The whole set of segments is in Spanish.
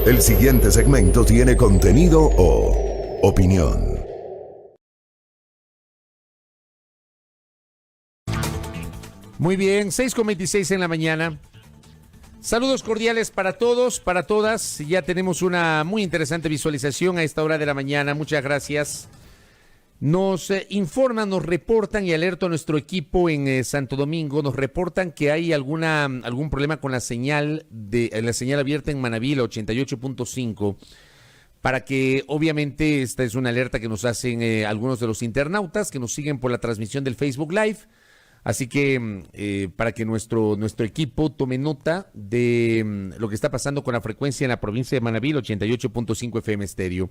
El siguiente segmento tiene contenido o opinión. Muy bien, 6:26 en la mañana. Saludos cordiales para todos, para todas. Ya tenemos una muy interesante visualización a esta hora de la mañana. Muchas gracias. Nos informan, nos reportan y alerta a nuestro equipo en Santo Domingo. Nos reportan que hay algún problema con la señal abierta en Manaví, la 88.5. Para que, obviamente, esta es una alerta que nos hacen algunos de los internautas que nos siguen por la transmisión del Facebook Live. Así que para que nuestro equipo tome nota de lo que está pasando con la frecuencia en la provincia de Manabí, 88.5 FM estéreo.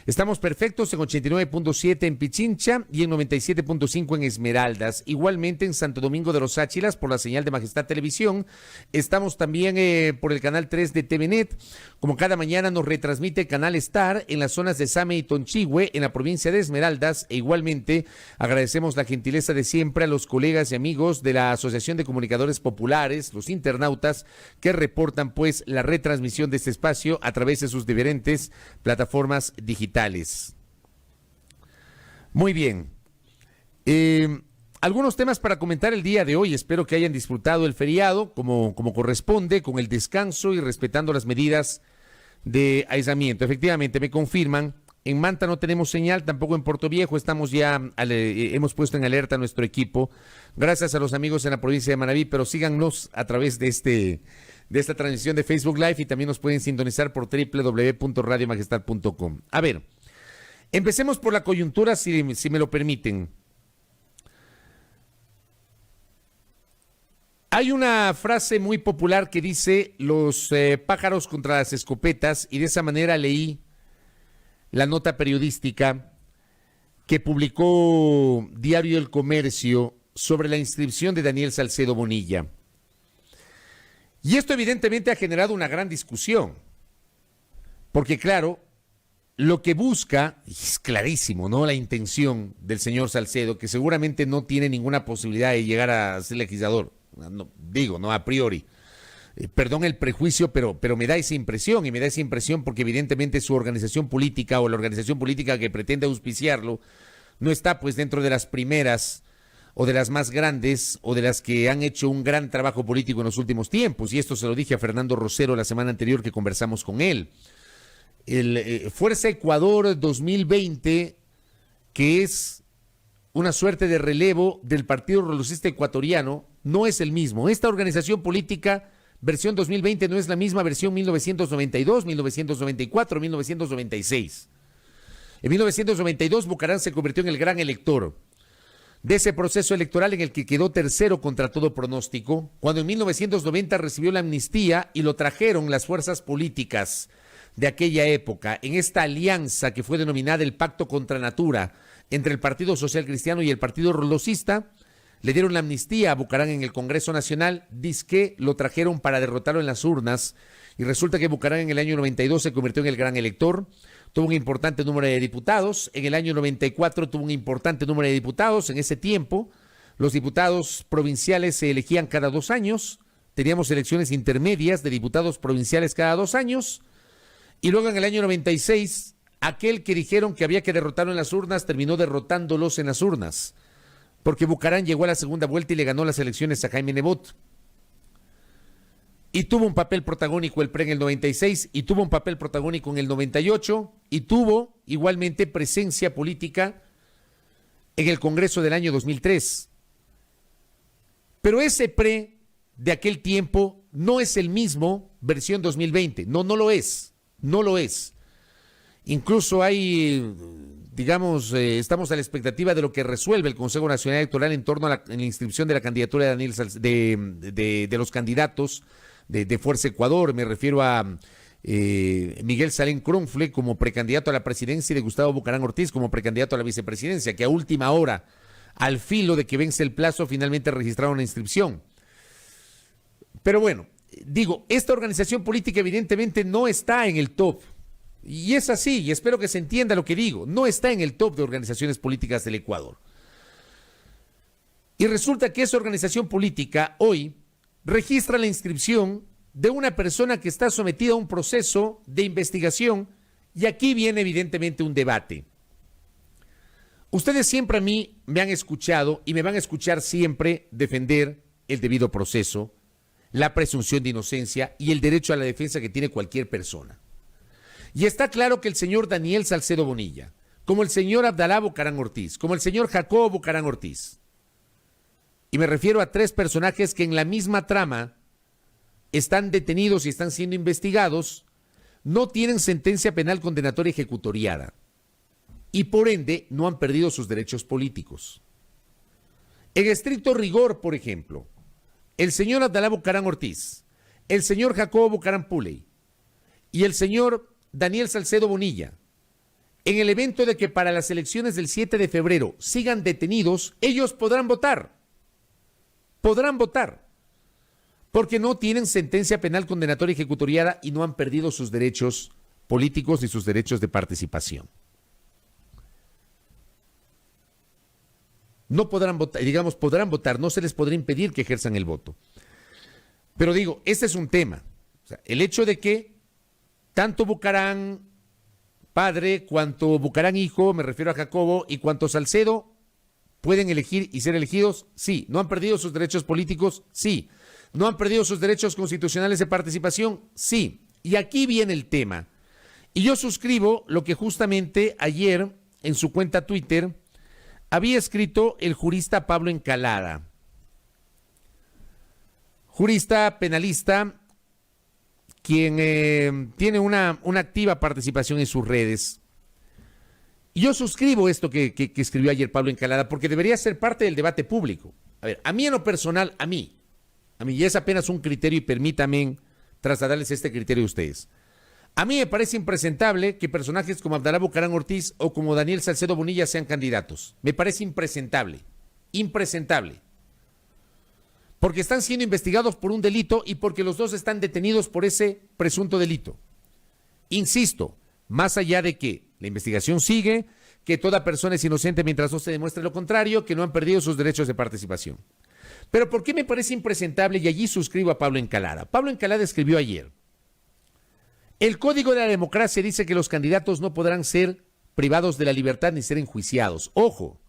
Estamos perfectos en 89.7 en Pichincha y en 97.5 en Esmeraldas. Igualmente en Santo Domingo de los Áchilas por la señal de Majestad Televisión. Estamos también por el canal 3 de TVNet. Como cada mañana nos retransmite Canal Star en las zonas de Same y Tonchihue en la provincia de Esmeraldas. E igualmente agradecemos la gentileza de siempre a los colegas y amigos de la Asociación de Comunicadores Populares, los internautas, que reportan pues la retransmisión de este espacio a través de sus diferentes plataformas digitales. Muy bien. Algunos temas para comentar el día de hoy. Espero que hayan disfrutado el feriado como corresponde, con el descanso y respetando las medidas de aislamiento. Efectivamente, me confirman. En Manta no tenemos señal, tampoco en Puerto Viejo. Hemos puesto en alerta a nuestro equipo. Gracias a los amigos en la provincia de Manabí, pero síganos a través de esta transmisión de Facebook Live y también nos pueden sintonizar por www.radiomajestad.com. A ver, empecemos por la coyuntura, si me lo permiten. Hay una frase muy popular que dice los pájaros contra las escopetas, y de esa manera leí la nota periodística que publicó Diario El Comercio sobre la inscripción de Daniel Salcedo Bonilla. Y esto evidentemente ha generado una gran discusión, porque claro, lo que busca, y es clarísimo, ¿no?, la intención del señor Salcedo, que seguramente no tiene ninguna posibilidad de llegar a ser legislador, no a priori. Perdón el prejuicio, pero me da esa impresión, y me da esa impresión porque evidentemente su organización política o la organización política que pretende auspiciarlo no está pues dentro de las primeras o de las más grandes o de las que han hecho un gran trabajo político en los últimos tiempos, y esto se lo dije a Fernando Rosero la semana anterior que conversamos con él. El Fuerza Ecuador 2020, que es una suerte de relevo del Partido Revolucionario Ecuatoriano, no es el mismo. Esta organización política versión 2020 no es la misma versión 1992, 1994, 1996. En 1992 Bucarán se convirtió en el gran elector de ese proceso electoral en el que quedó tercero contra todo pronóstico, cuando en 1990 recibió la amnistía y lo trajeron las fuerzas políticas de aquella época, en esta alianza que fue denominada el Pacto contra Natura entre el Partido Social Cristiano y el Partido Rolosista. Le dieron la amnistía a Bucarán en el Congreso Nacional, dizque lo trajeron para derrotarlo en las urnas, y resulta que Bucarán en el año 92 se convirtió en el gran elector, tuvo un importante número de diputados, en el año 94 tuvo un importante número de diputados. En ese tiempo los diputados provinciales se elegían cada 2 años, teníamos elecciones intermedias de diputados provinciales cada 2 años, y luego en el año 96, aquel que dijeron que había que derrotarlo en las urnas, terminó derrotándolos en las urnas, porque Bucarán llegó a la segunda vuelta y le ganó las elecciones a Jaime Nebot. Y tuvo un papel protagónico el PRE en el 96, y tuvo un papel protagónico en el 98, y tuvo igualmente presencia política en el Congreso del año 2003. Pero ese PRE de aquel tiempo no es el mismo versión 2020, no lo es. Incluso hay, estamos a la expectativa de lo que resuelve el Consejo Nacional Electoral en torno a la inscripción de la candidatura de Daniel de los candidatos de Fuerza Ecuador. Me refiero a Miguel Salén Cronfle como precandidato a la presidencia y de Gustavo Bucarán Ortiz como precandidato a la vicepresidencia, que a última hora, al filo de que vence el plazo, finalmente registraron la inscripción. Pero bueno, esta organización política evidentemente no está en el top. Y es así, y espero que se entienda lo que digo. No está en el top de organizaciones políticas del Ecuador. Y resulta que esa organización política hoy registra la inscripción de una persona que está sometida a un proceso de investigación, y aquí viene evidentemente un debate. Ustedes siempre a mí me han escuchado y me van a escuchar siempre defender el debido proceso, la presunción de inocencia y el derecho a la defensa que tiene cualquier persona. Y está claro que el señor Daniel Salcedo Bonilla, como el señor Abdalá Bucaram Ortiz, como el señor Jacobo Bucaram Ortiz, y me refiero a 3 personajes que en la misma trama están detenidos y están siendo investigados, no tienen sentencia penal condenatoria ejecutoriada y por ende no han perdido sus derechos políticos. En estricto rigor, por ejemplo, el señor Abdalá Bucaram Ortiz, el señor Jacobo Bucaram Puley y el señor Daniel Salcedo Bonilla, en el evento de que para las elecciones del 7 de febrero sigan detenidos, ellos podrán votar, porque no tienen sentencia penal condenatoria ejecutoriada y no han perdido sus derechos políticos y sus derechos de participación. No podrán votar, digamos, podrán votar, no se les podrá impedir que ejerzan el voto. Pero digo, este es un tema. O sea, el hecho de que tanto Bucaram padre cuanto Bucaram hijo, me refiero a Jacobo, y cuanto Salcedo pueden elegir y ser elegidos, sí. ¿No han perdido sus derechos políticos? Sí. ¿No han perdido sus derechos constitucionales de participación? Sí. Y aquí viene el tema. Y yo suscribo lo que justamente ayer en su cuenta Twitter había escrito el jurista Pablo Encalada, jurista penalista, quien tiene una activa participación en sus redes. Y yo suscribo esto que escribió ayer Pablo Encalada, porque debería ser parte del debate público. A ver, a mí en lo personal, a mí ya es apenas un criterio y permítanme trasladarles este criterio a ustedes. A mí me parece impresentable que personajes como Abdalá Bucaram Ortiz o como Daniel Salcedo Bonilla sean candidatos. Me parece impresentable. Porque están siendo investigados por un delito y porque los dos están detenidos por ese presunto delito. Insisto, más allá de que la investigación sigue, que toda persona es inocente mientras no se demuestre lo contrario, que no han perdido sus derechos de participación. Pero ¿por qué me parece impresentable? Y allí suscribo a Pablo Encalada. Pablo Encalada escribió ayer: el Código de la Democracia dice que los candidatos no podrán ser privados de la libertad ni ser enjuiciados. Ojo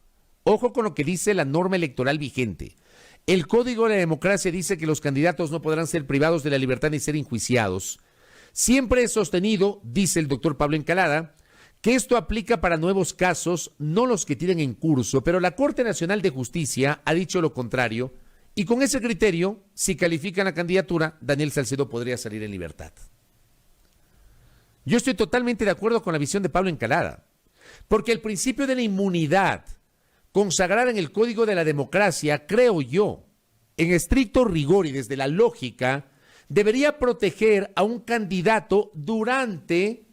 con lo que dice la norma electoral vigente. El Código de la Democracia dice que los candidatos no podrán ser privados de la libertad ni ser enjuiciados. Siempre he sostenido, dice el doctor Pablo Encalada, que esto aplica para nuevos casos, no los que tienen en curso, pero la Corte Nacional de Justicia ha dicho lo contrario, y con ese criterio, si califican la candidatura, Daniel Salcedo podría salir en libertad. Yo estoy totalmente de acuerdo con la visión de Pablo Encalada, porque el principio de la inmunidad consagrada en el Código de la Democracia, creo yo, en estricto rigor y desde la lógica, debería proteger a un candidato durante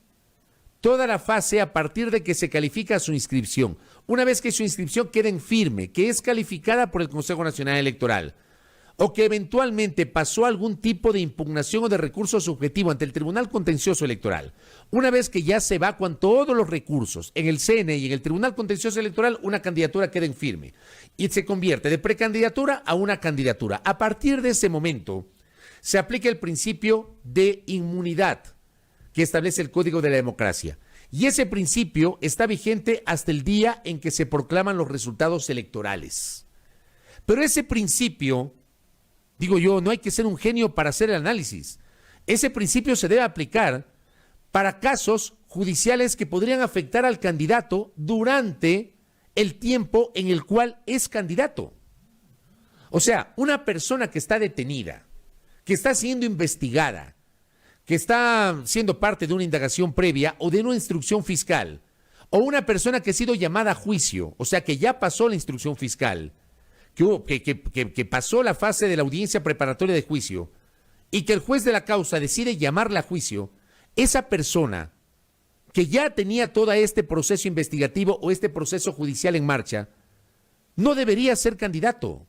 toda la fase a partir de que se califica su inscripción. Una vez que su inscripción quede en firme, que es calificada por el Consejo Nacional Electoral, o que eventualmente pasó algún tipo de impugnación o de recurso subjetivo ante el Tribunal Contencioso Electoral, una vez que ya se va con todos los recursos en el CNE y en el Tribunal Contencioso Electoral, una candidatura queda en firme y se convierte de precandidatura a una candidatura. A partir de ese momento se aplica el principio de inmunidad que establece el Código de la Democracia. Y ese principio está vigente hasta el día en que se proclaman los resultados electorales. Pero ese principio, digo yo, no hay que ser un genio para hacer el análisis. Ese principio se debe aplicar para casos judiciales que podrían afectar al candidato durante el tiempo en el cual es candidato. O sea, una persona que está detenida, que está siendo investigada, que está siendo parte de una indagación previa o de una instrucción fiscal, o una persona que ha sido llamada a juicio, o sea, que ya pasó la instrucción fiscal, que pasó la fase de la audiencia preparatoria de juicio y que el juez de la causa decide llamarla a juicio, esa persona que ya tenía todo este proceso investigativo o este proceso judicial en marcha, no debería ser candidato.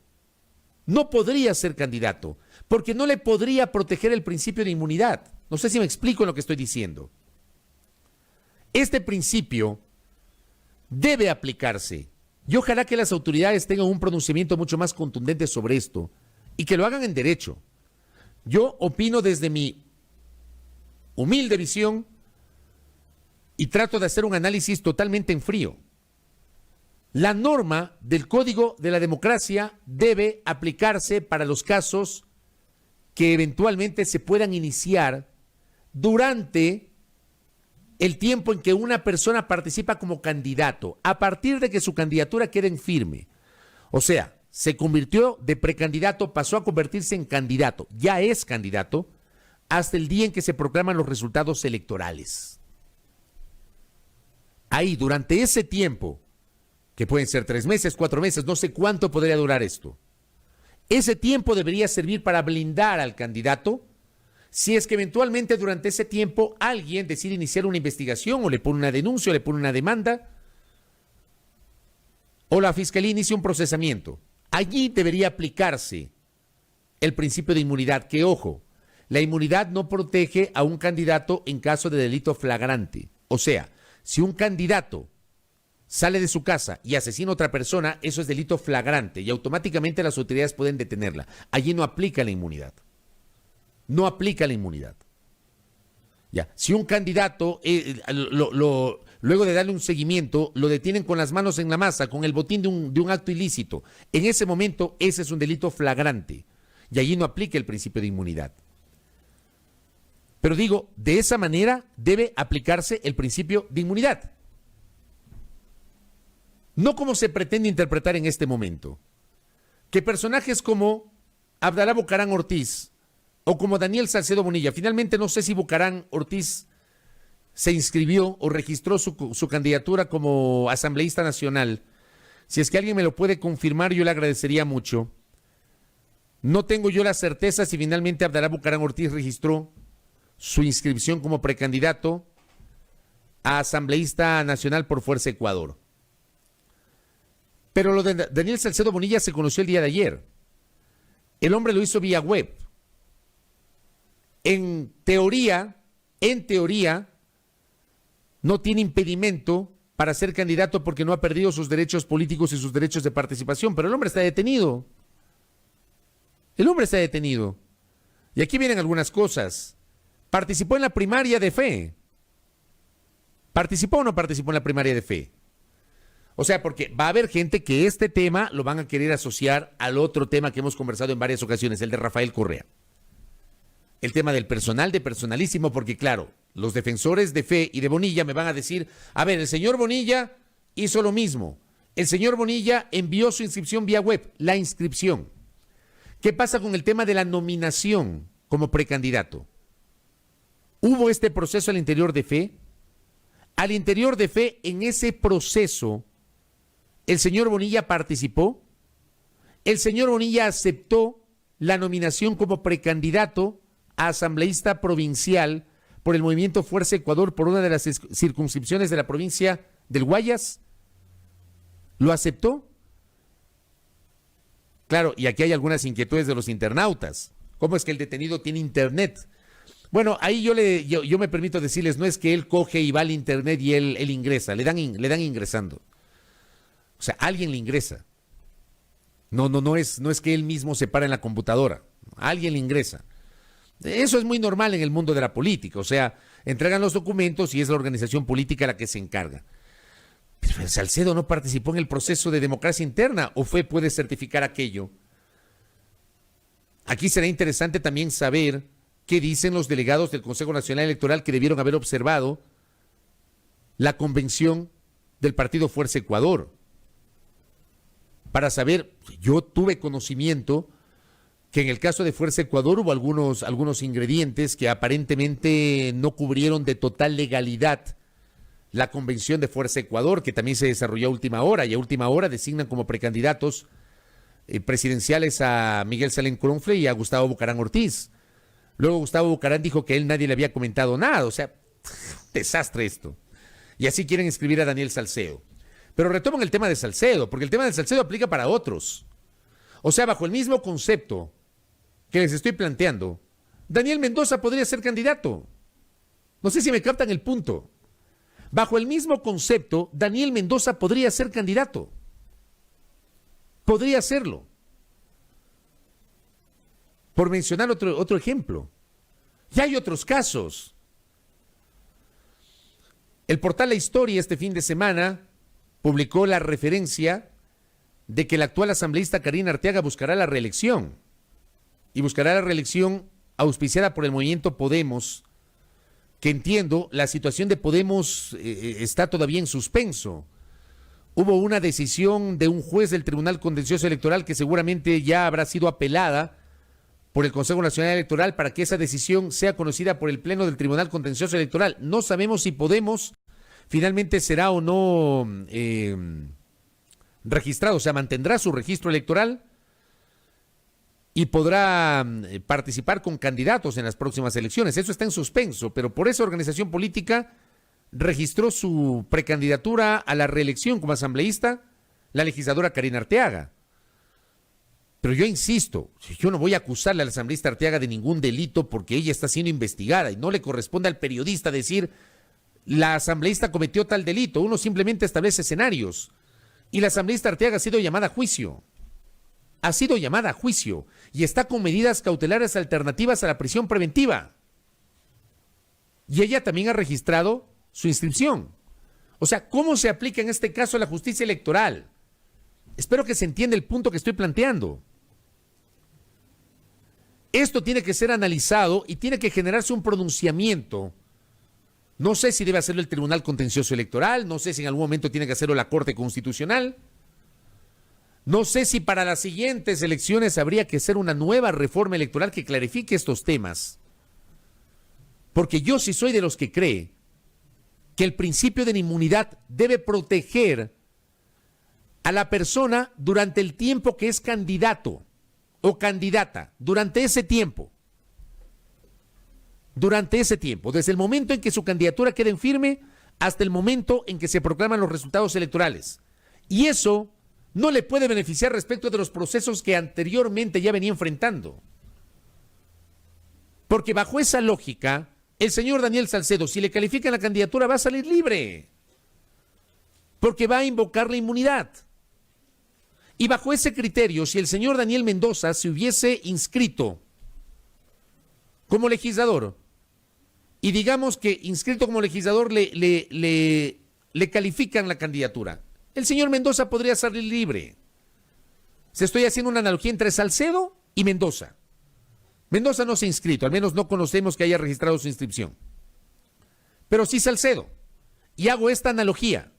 No podría ser candidato, porque no le podría proteger el principio de inmunidad. No sé si me explico en lo que estoy diciendo. Este principio debe aplicarse. Y ojalá que las autoridades tengan un pronunciamiento mucho más contundente sobre esto y que lo hagan en derecho. Yo opino desde mi humilde visión y trato de hacer un análisis totalmente en frío. La norma del Código de la Democracia debe aplicarse para los casos que eventualmente se puedan iniciar durante el tiempo en que una persona participa como candidato, a partir de que su candidatura quede en firme. O sea, se convirtió de precandidato, pasó a convertirse en candidato, ya es candidato, hasta el día en que se proclaman los resultados electorales. Ahí, durante ese tiempo, que pueden ser 3 meses, 4 meses, no sé cuánto podría durar esto, ese tiempo debería servir para blindar al candidato si es que eventualmente durante ese tiempo alguien decide iniciar una investigación o le pone una denuncia o le pone una demanda o la fiscalía inicia un procesamiento. Allí debería aplicarse el principio de inmunidad, que ojo, la inmunidad no protege a un candidato en caso de delito flagrante. O sea, si un candidato sale de su casa y asesina a otra persona, eso es delito flagrante y automáticamente las autoridades pueden detenerla. Allí no aplica la inmunidad. No aplica la inmunidad. Ya, si un candidato, luego de darle un seguimiento, lo detienen con las manos en la masa, con el botín de un acto ilícito, en ese momento ese es un delito flagrante y allí no aplica el principio de inmunidad. Pero digo, de esa manera debe aplicarse el principio de inmunidad. No como se pretende interpretar en este momento, que personajes como Abdalá Bucaram Ortiz o como Daniel Salcedo Bonilla, finalmente no sé si Bucaram Ortiz se inscribió o registró su candidatura como asambleísta nacional. Si es que alguien me lo puede confirmar, yo le agradecería mucho. No tengo yo la certeza si finalmente Abdalá Bucaram Ortiz registró su inscripción como precandidato a asambleísta nacional por Fuerza Ecuador. Pero lo de Daniel Salcedo Bonilla se conoció el día de ayer. El hombre lo hizo vía web. En teoría, no tiene impedimento para ser candidato porque no ha perdido sus derechos políticos y sus derechos de participación, pero el hombre está detenido. El hombre está detenido. Y aquí vienen algunas cosas. ¿Participó en la primaria de fe? ¿Participó o no participó en la primaria de fe? O sea, porque va a haber gente que este tema lo van a querer asociar al otro tema que hemos conversado en varias ocasiones, el de Rafael Correa. El tema del personal, de personalísimo, porque claro, los defensores de fe y de Bonilla me van a decir, a ver, el señor Bonilla hizo lo mismo. El señor Bonilla envió su inscripción vía web, la inscripción. ¿Qué pasa con el tema de la nominación como precandidato? ¿Hubo este proceso al interior de fe? Al interior de fe, en ese proceso, ¿el señor Bonilla participó? ¿El señor Bonilla aceptó la nominación como precandidato a asambleísta provincial por el movimiento Fuerza Ecuador por una de las circunscripciones de la provincia del Guayas? ¿Lo aceptó? Claro, y aquí hay algunas inquietudes de los internautas. ¿Cómo es que el detenido tiene internet? Bueno, ahí yo me permito decirles, no es que él coge y va al internet y él ingresa, le dan ingresando. O sea, alguien le ingresa. No es que él mismo se para en la computadora. Alguien le ingresa. Eso es muy normal en el mundo de la política. O sea, entregan los documentos y es la organización política la que se encarga. Pero Salcedo no participó en el proceso de democracia interna o puede certificar aquello. Aquí será interesante también saber qué dicen los delegados del Consejo Nacional Electoral que debieron haber observado la convención del partido Fuerza Ecuador. Para saber, yo tuve conocimiento que en el caso de Fuerza Ecuador hubo algunos ingredientes que aparentemente no cubrieron de total legalidad la convención de Fuerza Ecuador, que también se desarrolló a última hora, y a última hora designan como precandidatos presidenciales a Miguel Salem Cronfle y a Gustavo Bucaram Ortiz. Luego Gustavo Bucaram dijo que a él nadie le había comentado nada, o sea, desastre esto. Y así quieren inscribir a Daniel Salcedo. Pero retoman el tema de Salcedo, porque el tema de Salcedo aplica para otros. O sea, bajo el mismo concepto que les estoy planteando, Daniel Mendoza podría ser candidato. No sé si me captan el punto. Bajo el mismo concepto, Daniel Mendoza podría ser candidato. Podría serlo. Por mencionar otro ejemplo. Ya hay otros casos. El portal La Historia este fin de semana publicó la referencia de que la actual asambleísta Karina Arteaga buscará la reelección. Y buscará la reelección auspiciada por el movimiento Podemos, que entiendo, la situación de Podemos está todavía en suspenso. Hubo una decisión de un juez del Tribunal Contencioso Electoral que seguramente ya habrá sido apelada por el Consejo Nacional Electoral para que esa decisión sea conocida por el Pleno del Tribunal Contencioso Electoral. No sabemos si Podemos finalmente será o no registrado, o sea, mantendrá su registro electoral y podrá participar con candidatos en las próximas elecciones. Eso está en suspenso, pero por esa organización política registró su precandidatura a la reelección como asambleísta la legisladora Karina Arteaga. Pero yo insisto, yo no voy a acusarle a la asambleísta Arteaga de ningún delito porque ella está siendo investigada y no le corresponde al periodista decir la asambleísta cometió tal delito. Uno simplemente establece escenarios y la asambleísta Arteaga ha sido llamada a juicio. Ha sido llamada a juicio y está con medidas cautelares alternativas a la prisión preventiva. Y ella también ha registrado su inscripción. O sea, ¿cómo se aplica en este caso la justicia electoral? Espero que se entienda el punto que estoy planteando. Esto tiene que ser analizado y tiene que generarse un pronunciamiento. No sé si debe hacerlo el Tribunal Contencioso Electoral, no sé si en algún momento tiene que hacerlo la Corte Constitucional. No sé si para las siguientes elecciones habría que hacer una nueva reforma electoral que clarifique estos temas. Porque yo sí soy de los que cree que el principio de la inmunidad debe proteger a la persona durante el tiempo que es candidato o candidata, durante ese tiempo. Durante ese tiempo, desde el momento en que su candidatura quede en firme hasta el momento en que se proclaman los resultados electorales. Y eso no le puede beneficiar respecto de los procesos que anteriormente ya venía enfrentando. Porque bajo esa lógica, el señor Daniel Salcedo, si le califican la candidatura, va a salir libre. Porque va a invocar la inmunidad. Y bajo ese criterio, si el señor Daniel Mendoza se hubiese inscrito como legislador, y digamos que inscrito como legislador le califican la candidatura, el señor Mendoza podría salir libre. Se estoy haciendo una analogía entre Salcedo y Mendoza. Mendoza no se ha inscrito, al menos no conocemos que haya registrado su inscripción. Pero sí Salcedo. Y hago esta analogía,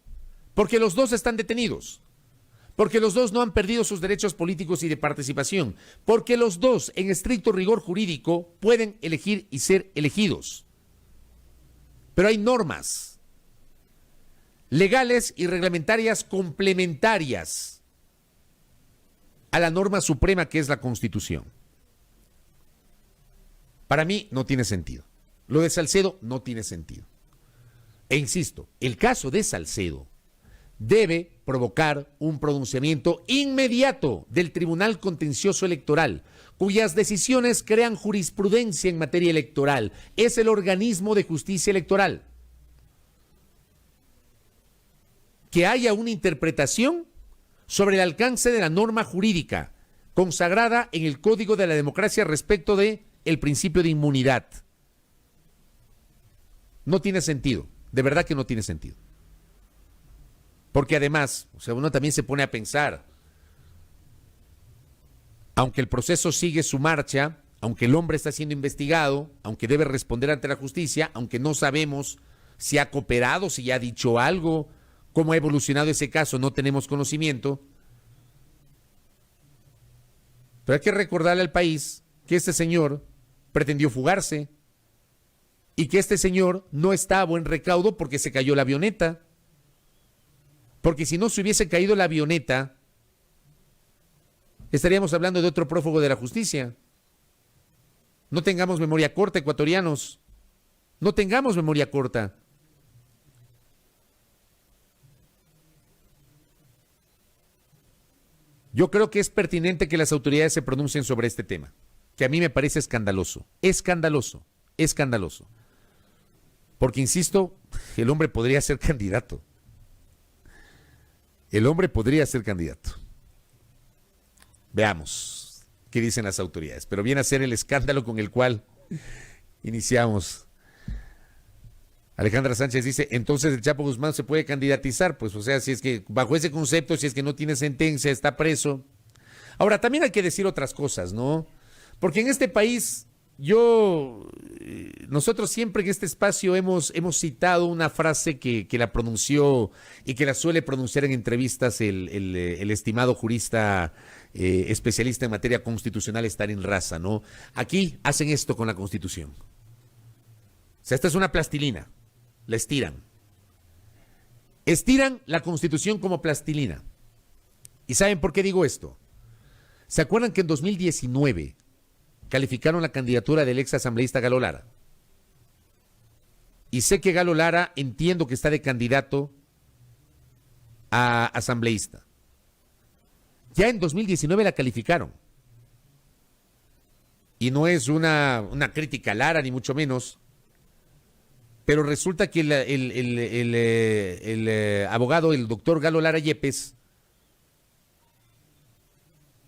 porque los dos están detenidos, porque los dos no han perdido sus derechos políticos y de participación, porque los dos, en estricto rigor jurídico, pueden elegir y ser elegidos. Pero hay normas legales y reglamentarias complementarias a la norma suprema que es la Constitución. Para mí no tiene sentido. Lo de Salcedo no tiene sentido. E insisto, el caso de Salcedo debe provocar un pronunciamiento inmediato del Tribunal Contencioso Electoral, cuyas decisiones crean jurisprudencia en materia electoral. Es el organismo de justicia electoral. Que haya una interpretación sobre el alcance de la norma jurídica consagrada en el Código de la Democracia respecto de el principio de inmunidad. No tiene sentido, de verdad que no tiene sentido. Porque además, o sea, uno también se pone a pensar, aunque el proceso sigue su marcha, aunque el hombre está siendo investigado, aunque debe responder ante la justicia, aunque no sabemos si ha cooperado, si ya ha dicho algo, cómo ha evolucionado ese caso, no tenemos conocimiento. Pero hay que recordarle al país que este señor pretendió fugarse y que este señor no está a buen recaudo porque se cayó la avioneta. Porque si no se hubiese caído la avioneta, estaríamos hablando de otro prófugo de la justicia. No tengamos memoria corta, ecuatorianos. No tengamos memoria corta. Yo creo que es pertinente que las autoridades se pronuncien sobre este tema, que a mí me parece escandaloso. Escandaloso, escandaloso. Porque, insisto, el hombre podría ser candidato. El hombre podría ser candidato. Veamos. qué dicen las autoridades, pero viene a ser el escándalo con el cual iniciamos. Alejandra Sánchez dice, entonces el Chapo Guzmán se puede candidatizar, pues o sea, si es que bajo ese concepto, si es que no tiene sentencia, está preso. Ahora, también hay que decir otras cosas, ¿no? Porque en este país, nosotros siempre en este espacio hemos citado una frase que la pronunció y que la suele pronunciar en entrevistas el estimado jurista especialista en materia constitucional, Stalin Raza, ¿no? Aquí hacen esto con la Constitución. O sea, esta es una plastilina. La estiran. Estiran la Constitución como plastilina. ¿Y saben por qué digo esto? ¿Se acuerdan que en 2019 calificaron la candidatura del ex asambleísta Galo Lara? Y sé que Galo Lara, entiendo que está de candidato a asambleísta. Ya en 2019 la calificaron. Y no es una crítica a Lara, ni mucho menos. Pero resulta que el abogado, el doctor Galo Lara Yepes,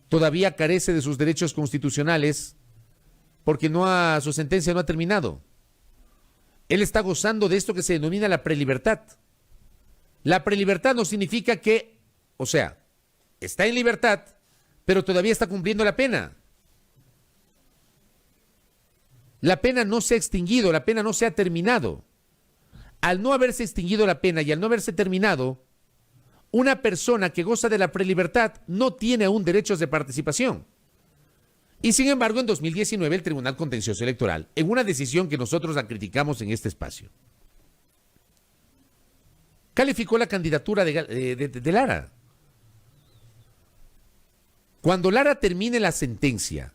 todavía carece de sus derechos constitucionales porque su sentencia no ha terminado. Él está gozando de esto que se denomina la prelibertad. La prelibertad no significa que, o sea, está en libertad, pero todavía está cumpliendo la pena. La pena no se ha extinguido, la pena no se ha terminado. Al no haberse extinguido la pena y al no haberse terminado, una persona que goza de la prelibertad no tiene aún derechos de participación. Y sin embargo, en 2019 el Tribunal Contencioso Electoral, en una decisión que nosotros la criticamos en este espacio, calificó la candidatura de Lara. Cuando Lara termine la sentencia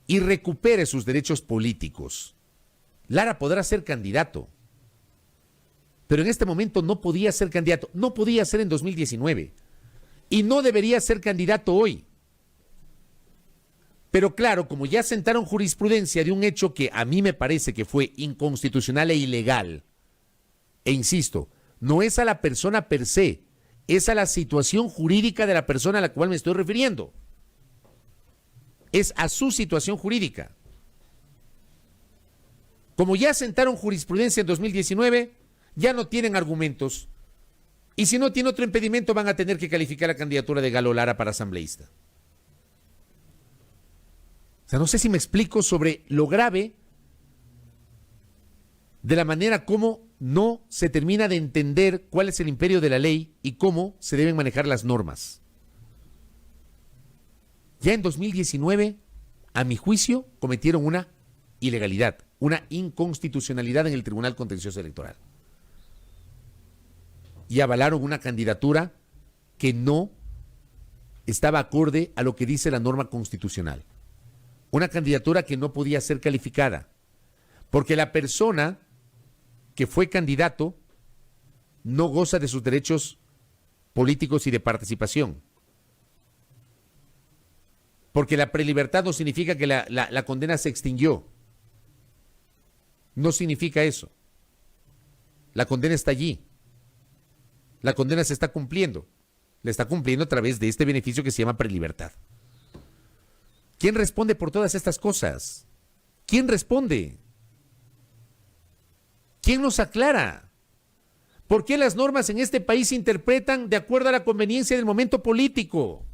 y recupere sus derechos políticos, Lara podrá ser candidato. Pero en este momento no podía ser candidato, no podía ser en 2019 y no debería ser candidato hoy. Pero claro, como ya sentaron jurisprudencia de un hecho que a mí me parece que fue inconstitucional e ilegal, e insisto, no es a la persona per se, es a la situación jurídica de la persona a la cual me estoy refiriendo. Es a su situación jurídica. Como ya sentaron jurisprudencia en 2019, ya no tienen argumentos. Y si no tiene otro impedimento, van a tener que calificar la candidatura de Galo Lara para asambleísta. O sea, no sé si me explico sobre lo grave de la manera como no se termina de entender cuál es el imperio de la ley y cómo se deben manejar las normas. Ya en 2019, a mi juicio, cometieron una ilegalidad, una inconstitucionalidad en el Tribunal Contencioso Electoral. Y avalaron una candidatura que no estaba acorde a lo que dice la norma constitucional. Una candidatura que no podía ser calificada, porque la persona que fue candidato no goza de sus derechos políticos y de participación. Porque la prelibertad no significa que la condena se extinguió. No significa eso. La condena está allí. La condena se está cumpliendo. La está cumpliendo a través de este beneficio que se llama prelibertad. ¿Quién responde por todas estas cosas? ¿Quién responde? ¿Quién nos aclara? ¿Por qué las normas en este país se interpretan de acuerdo a la conveniencia del momento político?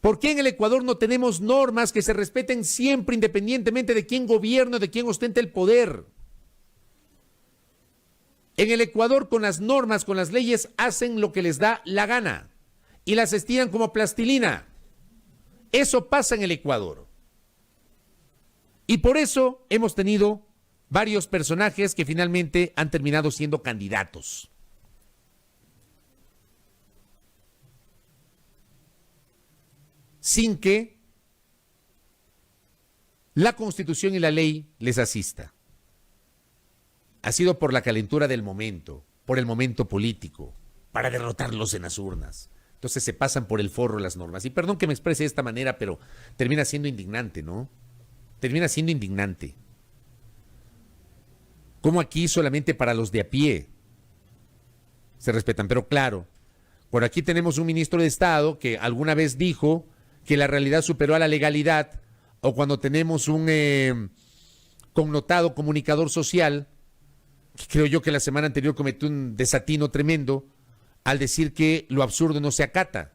¿Por qué en el Ecuador no tenemos normas que se respeten siempre independientemente de quién gobierna o de quién ostenta el poder? En el Ecuador, con las normas, con las leyes, hacen lo que les da la gana y las estiran como plastilina. Eso pasa en el Ecuador. Y por eso hemos tenido varios personajes que finalmente han terminado siendo candidatos. Sin que la Constitución y la ley les asista. Ha sido por la calentura del momento, por el momento político, para derrotarlos en las urnas. Entonces se pasan por el forro las normas. Y perdón que me exprese de esta manera, pero termina siendo indignante, ¿no? Termina siendo indignante. Como aquí solamente para los de a pie se respetan. Pero claro, por aquí tenemos un ministro de Estado que alguna vez dijo que la realidad superó a la legalidad, o cuando tenemos un connotado comunicador social, que creo yo que la semana anterior cometió un desatino tremendo al decir que lo absurdo no se acata.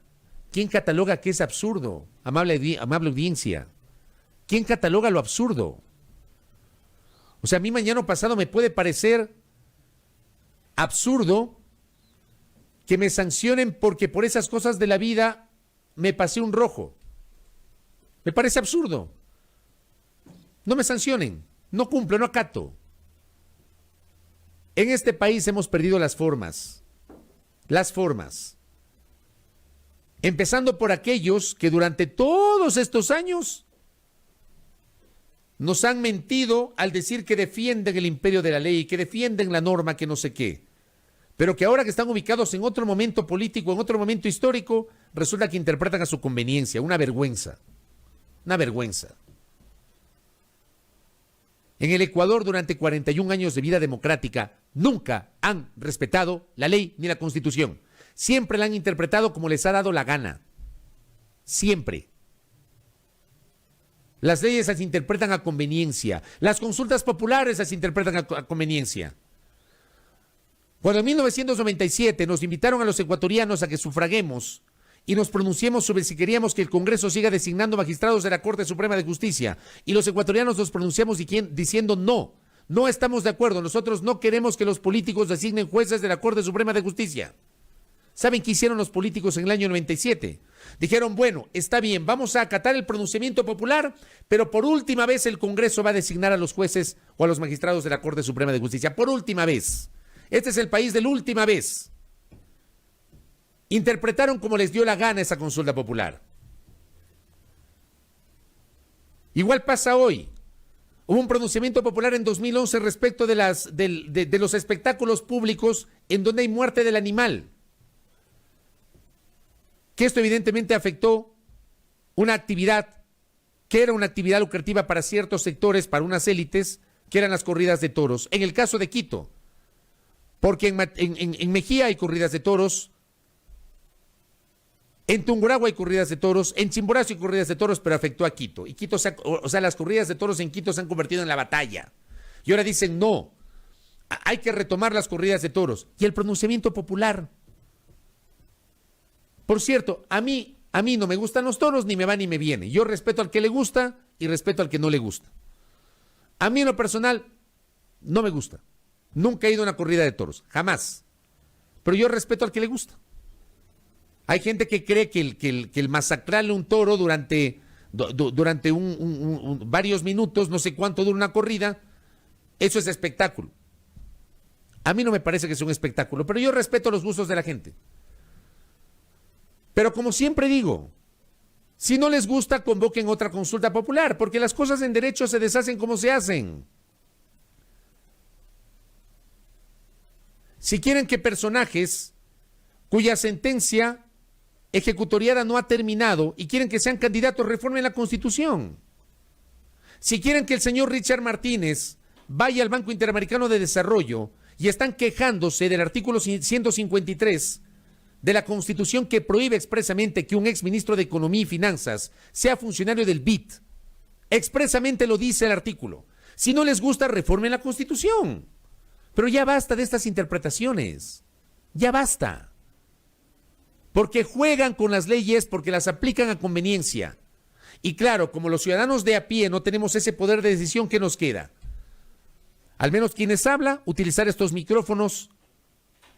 ¿Quién cataloga que es absurdo? Amable audiencia. ¿Quién cataloga lo absurdo? O sea, a mí mañana pasado me puede parecer absurdo que me sancionen porque por esas cosas de la vida me pasé un rojo. Me parece absurdo. No me sancionen, no cumplo, no acato. En este país hemos perdido las formas. Las formas. Empezando por aquellos que durante todos estos años nos han mentido al decir que defienden el imperio de la ley, que defienden la norma, que no sé qué. Pero que ahora que están ubicados en otro momento político, en otro momento histórico, resulta que interpretan a su conveniencia. Una vergüenza. Una vergüenza. En el Ecuador, durante 41 años de vida democrática, nunca han respetado la ley ni la Constitución. Siempre la han interpretado como les ha dado la gana. Siempre. Las leyes las interpretan a conveniencia. Las consultas populares las interpretan a conveniencia. Cuando en 1997 nos invitaron a los ecuatorianos a que sufraguemos y nos pronunciemos sobre si queríamos que el Congreso siga designando magistrados de la Corte Suprema de Justicia, y los ecuatorianos nos pronunciamos diciendo no, no estamos de acuerdo, nosotros no queremos que los políticos designen jueces de la Corte Suprema de Justicia. ¿Saben qué hicieron los políticos en el año 97? Dijeron, bueno, está bien, vamos a acatar el pronunciamiento popular, pero por última vez el Congreso va a designar a los jueces o a los magistrados de la Corte Suprema de Justicia. Por última vez. Este es el país de la última vez. Interpretaron como les dio la gana esa consulta popular. Igual pasa hoy. Hubo un pronunciamiento popular en 2011 respecto de los espectáculos públicos en donde hay muerte del animal. Que esto evidentemente afectó una actividad que era una actividad lucrativa para ciertos sectores, para unas élites, que eran las corridas de toros. En el caso de Quito, porque en Mejía hay corridas de toros, en Tungurahua hay corridas de toros, en Chimborazo hay corridas de toros, pero afectó a Quito. Y Quito, las corridas de toros en Quito se han convertido en la batalla. Y ahora dicen, no, hay que retomar las corridas de toros. Y el pronunciamiento popular. Por cierto, a mí no me gustan los toros, ni me va ni me viene. Yo respeto al que le gusta y respeto al que no le gusta. A mí en lo personal no me gusta. Nunca he ido a una corrida de toros, jamás. Pero yo respeto al que le gusta. Hay gente que cree que el masacrarle un toro durante varios minutos, no sé cuánto dura una corrida, eso es espectáculo. A mí no me parece que sea un espectáculo, pero yo respeto los gustos de la gente. Pero como siempre digo, si no les gusta, convoquen otra consulta popular, porque las cosas en derecho se deshacen como se hacen. Si quieren que personajes cuya sentencia ejecutoriada no ha terminado y quieren que sean candidatos, reformen la Constitución. Si quieren que el señor Richard Martínez vaya al Banco Interamericano de Desarrollo y están quejándose del artículo 153 de la Constitución que prohíbe expresamente que un exministro de Economía y Finanzas sea funcionario del BID, expresamente lo dice el artículo. Si no les gusta, reformen la Constitución. Pero ya basta de estas interpretaciones. Ya basta. Porque juegan con las leyes, porque las aplican a conveniencia. Y claro, como los ciudadanos de a pie no tenemos ese poder de decisión, ¿qué nos queda? Al menos quienes hablan, utilizar estos micrófonos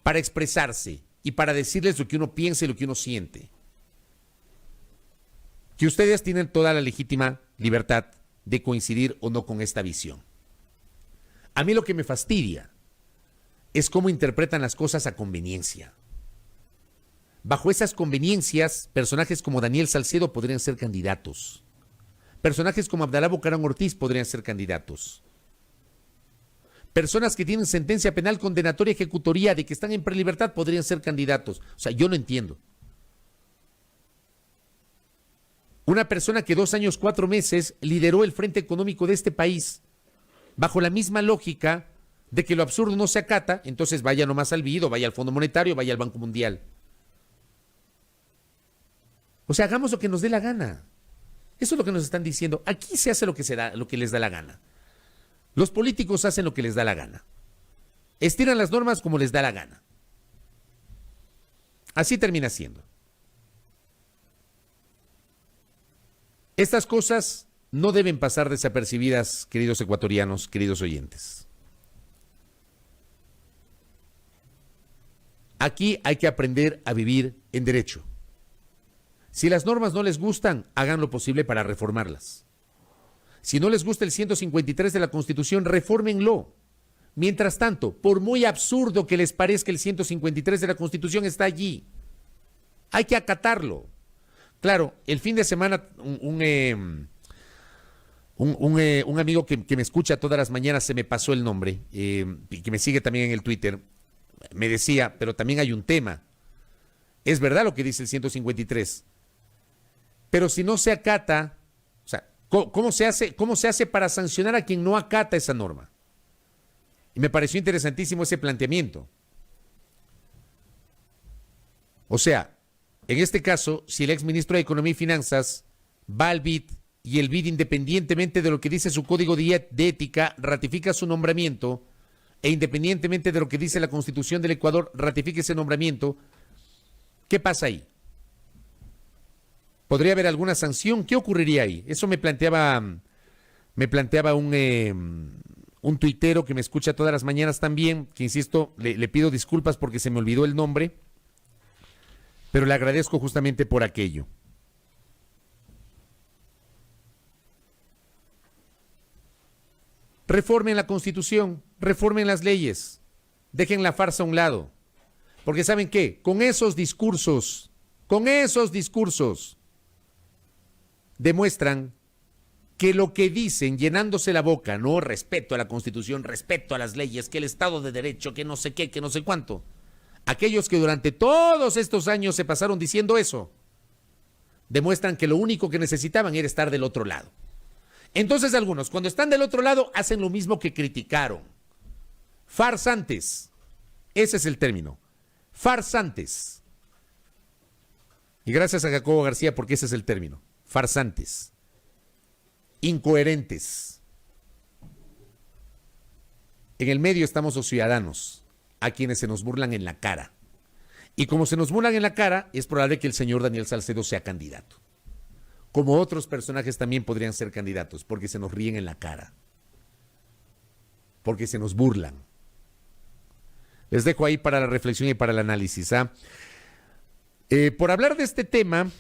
para expresarse y para decirles lo que uno piensa y lo que uno siente. Que ustedes tienen toda la legítima libertad de coincidir o no con esta visión. A mí lo que me fastidia es cómo interpretan las cosas a conveniencia. Bajo esas conveniencias, personajes como Daniel Salcedo podrían ser candidatos. Personajes como Abdalá Bucaram Ortiz podrían ser candidatos. Personas que tienen sentencia penal condenatoria ejecutoria de que están en prelibertad podrían ser candidatos. O sea, yo no entiendo. Una persona que 2 años, 4 meses lideró el frente económico de este país, bajo la misma lógica de que lo absurdo no se acata, entonces vaya nomás al BID, vaya al Fondo Monetario, vaya al Banco Mundial. O sea, hagamos lo que nos dé la gana. Eso es lo que nos están diciendo. Aquí se hace lo que les da la gana. Los políticos hacen lo que les da la gana. Estiran las normas como les da la gana. Así termina siendo. Estas cosas no deben pasar desapercibidas, queridos ecuatorianos, queridos oyentes. Aquí hay que aprender a vivir en derecho. Si las normas no les gustan, hagan lo posible para reformarlas. Si no les gusta el 153 de la Constitución, refórmenlo. Mientras tanto, por muy absurdo que les parezca el 153 de la Constitución, está allí. Hay que acatarlo. Claro, el fin de semana un amigo que me escucha todas las mañanas, se me pasó el nombre, y que me sigue también en el Twitter, me decía, pero también hay un tema. Es verdad lo que dice el 153, pero si no se acata, o sea, ¿cómo se hace para sancionar a quien no acata esa norma? Y me pareció interesantísimo ese planteamiento. O sea, en este caso, si el exministro de Economía y Finanzas va al BID y el BID, independientemente de lo que dice su código de ética, ratifica su nombramiento, e independientemente de lo que dice la Constitución del Ecuador, ratifica ese nombramiento, ¿qué pasa ahí? ¿Podría haber alguna sanción? ¿Qué ocurriría ahí? Eso me planteaba un tuitero que me escucha todas las mañanas también, que insisto, le pido disculpas porque se me olvidó el nombre, pero le agradezco justamente por aquello. Reformen la Constitución, reformen las leyes, dejen la farsa a un lado, porque ¿saben qué? Con esos discursos, demuestran que lo que dicen, llenándose la boca, no, respeto a la Constitución, respeto a las leyes, que el Estado de Derecho, que no sé qué, que no sé cuánto. Aquellos que durante todos estos años se pasaron diciendo eso, demuestran que lo único que necesitaban era estar del otro lado. Entonces algunos, cuando están del otro lado, hacen lo mismo que criticaron. Farsantes. Ese es el término. Farsantes. Y gracias a Jacobo García, porque ese es el término. Farsantes. Incoherentes. En el medio estamos los ciudadanos, a quienes se nos burlan en la cara. Y como se nos burlan en la cara, es probable que el señor Daniel Salcedo sea candidato. Como otros personajes también podrían ser candidatos, porque se nos ríen en la cara. Porque se nos burlan. Les dejo ahí para la reflexión y para el análisis. Por hablar de este tema,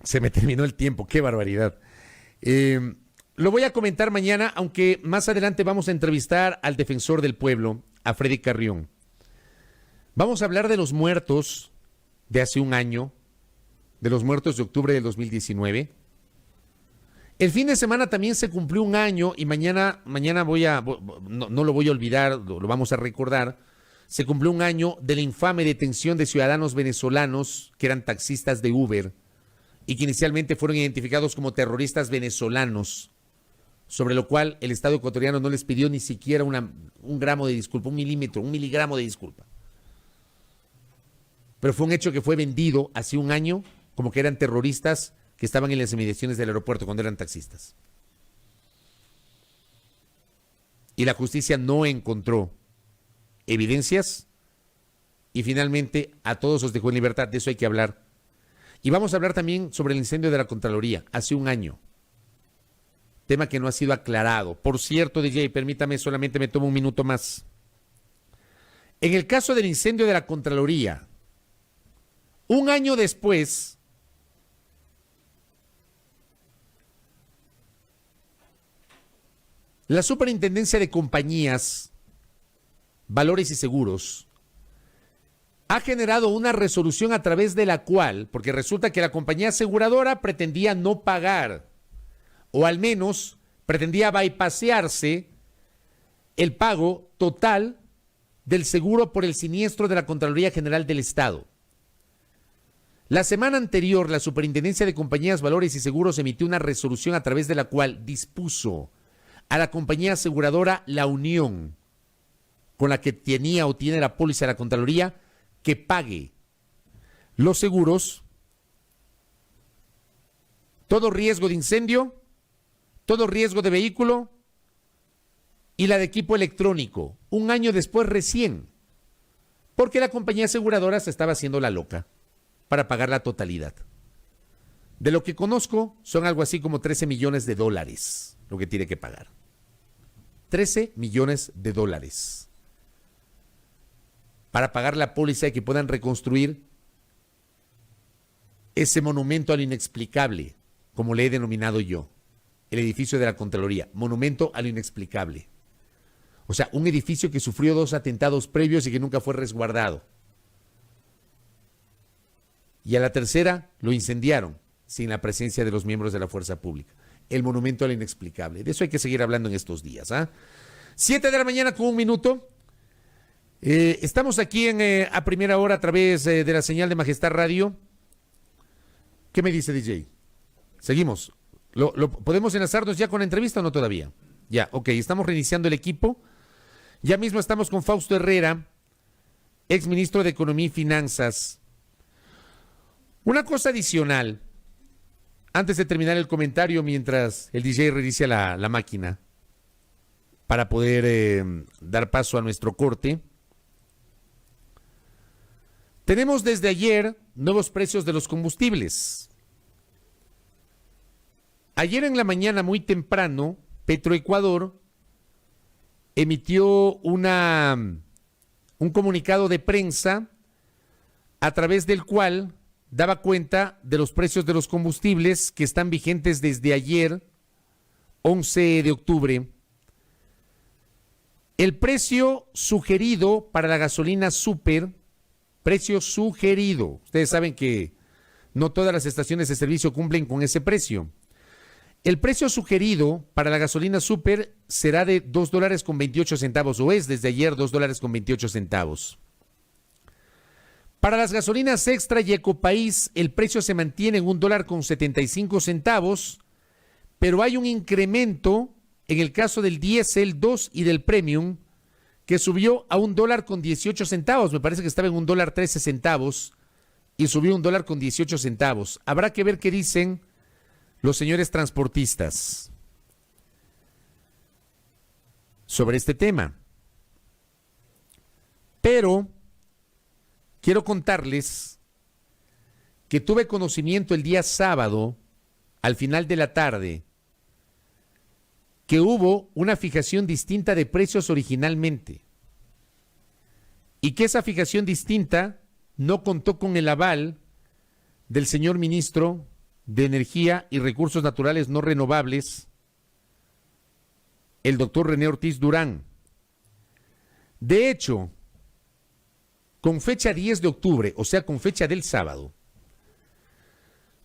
se me terminó el tiempo, qué barbaridad. Lo voy a comentar mañana, aunque más adelante vamos a entrevistar al defensor del pueblo, a Freddy Carrión. Vamos a hablar de los muertos de hace un año, de los muertos de octubre del 2019. El fin de semana también se cumplió un año y mañana no lo voy a olvidar, lo vamos a recordar. Se cumplió un año de la infame detención de ciudadanos venezolanos que eran taxistas de Uber y que inicialmente fueron identificados como terroristas venezolanos, sobre lo cual el Estado ecuatoriano no les pidió ni siquiera un gramo de disculpa, un miligramo de disculpa. Pero fue un hecho que fue vendido hace un año como que eran terroristas que estaban en las inmediaciones del aeropuerto cuando eran taxistas. Y la justicia no encontró evidencias y finalmente a todos los dejó en libertad. De eso hay que hablar. Y vamos a hablar también sobre el incendio de la Contraloría hace un año. Tema que no ha sido aclarado. Por cierto, DJ, permítame, solamente me tomo un minuto más. En el caso del incendio de la Contraloría, un año después, la Superintendencia de Compañías, Valores y Seguros ha generado una resolución a través de la cual, porque resulta que la compañía aseguradora pretendía no pagar, o al menos pretendía bypassearse el pago total del seguro por el siniestro de la Contraloría General del Estado. La semana anterior, la Superintendencia de Compañías, Valores y Seguros emitió una resolución a través de la cual dispuso a la compañía aseguradora La Unión, con la que tenía o tiene la póliza de la Contraloría, que pague los seguros todo riesgo de incendio, todo riesgo de vehículo y la de equipo electrónico, un año después recién, porque la compañía aseguradora se estaba haciendo la loca para pagar la totalidad. De lo que conozco, son algo así como 13 millones de dólares lo que tiene que pagar. 13 millones de dólares para pagar la póliza y que puedan reconstruir ese monumento a lo inexplicable, como le he denominado yo, el edificio de la Contraloría, monumento a lo inexplicable. O sea, un edificio que sufrió 2 atentados previos y que nunca fue resguardado. Y a la tercera lo incendiaron sin la presencia de los miembros de la fuerza pública. El monumento a lo inexplicable. De eso hay que seguir hablando en estos días. 7 de la mañana con 1 minuto. Estamos aquí a primera hora a través de la señal de Majestad Radio. ¿Qué me dice DJ? Seguimos. ¿Podemos enlazarnos ya con la entrevista o no todavía? Ya, ok, estamos reiniciando el equipo. Ya mismo estamos con Fausto Herrera, exministro de Economía y Finanzas. Una cosa adicional, antes de terminar el comentario, mientras el DJ reinicia la máquina, para poder dar paso a nuestro corte. Tenemos desde ayer nuevos precios de los combustibles. Ayer en la mañana, muy temprano, Petroecuador emitió un comunicado de prensa a través del cual daba cuenta de los precios de los combustibles que están vigentes desde ayer, 11 de octubre. El precio sugerido para la gasolina super, precio sugerido. Ustedes saben que no todas las estaciones de servicio cumplen con ese precio. El precio sugerido para la gasolina super será de $2.28, o es desde ayer $2.28. Para las gasolinas extra y Ecopaís, el precio se mantiene en $1.75, pero hay un incremento en el caso del diésel 2 y del premium, que subió a $1.18. Me parece que estaba en $1.13 y subió $1.18. Habrá que ver qué dicen los señores transportistas sobre este tema. Pero quiero contarles que tuve conocimiento el día sábado, al final de la tarde, que hubo una fijación distinta de precios originalmente y que esa fijación distinta no contó con el aval del señor ministro de Energía y Recursos Naturales No Renovables, el doctor René Ortiz Durán. De hecho, con fecha 10 de octubre, o sea, con fecha del sábado,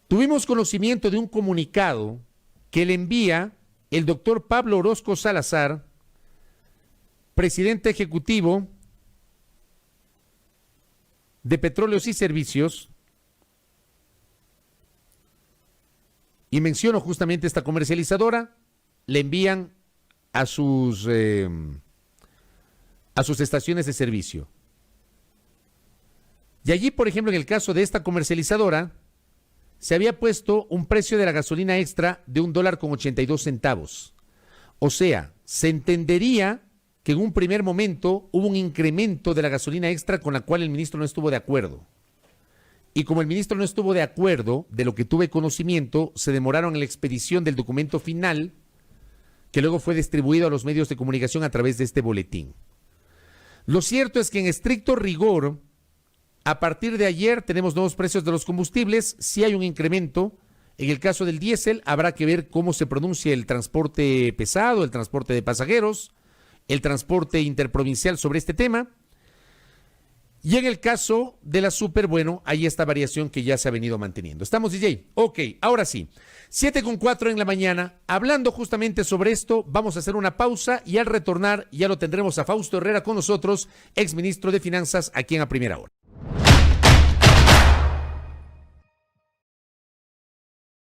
tuvimos conocimiento de un comunicado que le envía el doctor Pablo Orozco Salazar, presidente ejecutivo de Petróleos y Servicios, y menciono justamente esta comercializadora, le envían a sus estaciones de servicio. Y allí, por ejemplo, en el caso de esta comercializadora, se había puesto un precio de la gasolina extra de $1.82. O sea, se entendería que en un primer momento hubo un incremento de la gasolina extra con la cual el ministro no estuvo de acuerdo. Y como el ministro no estuvo de acuerdo, de lo que tuve conocimiento, se demoraron en la expedición del documento final, que luego fue distribuido a los medios de comunicación a través de este boletín. Lo cierto es que en estricto rigor, a partir de ayer tenemos nuevos precios de los combustibles, sí hay un incremento. En el caso del diésel, habrá que ver cómo se pronuncia el transporte pesado, el transporte de pasajeros, el transporte interprovincial sobre este tema. Y en el caso de la super, bueno, hay esta variación que ya se ha venido manteniendo. ¿Estamos, DJ? Ok, ahora sí. 7:04 en la mañana. Hablando justamente sobre esto, vamos a hacer una pausa y al retornar ya lo tendremos a Fausto Herrera con nosotros, exministro de Finanzas, aquí en A Primera Hora.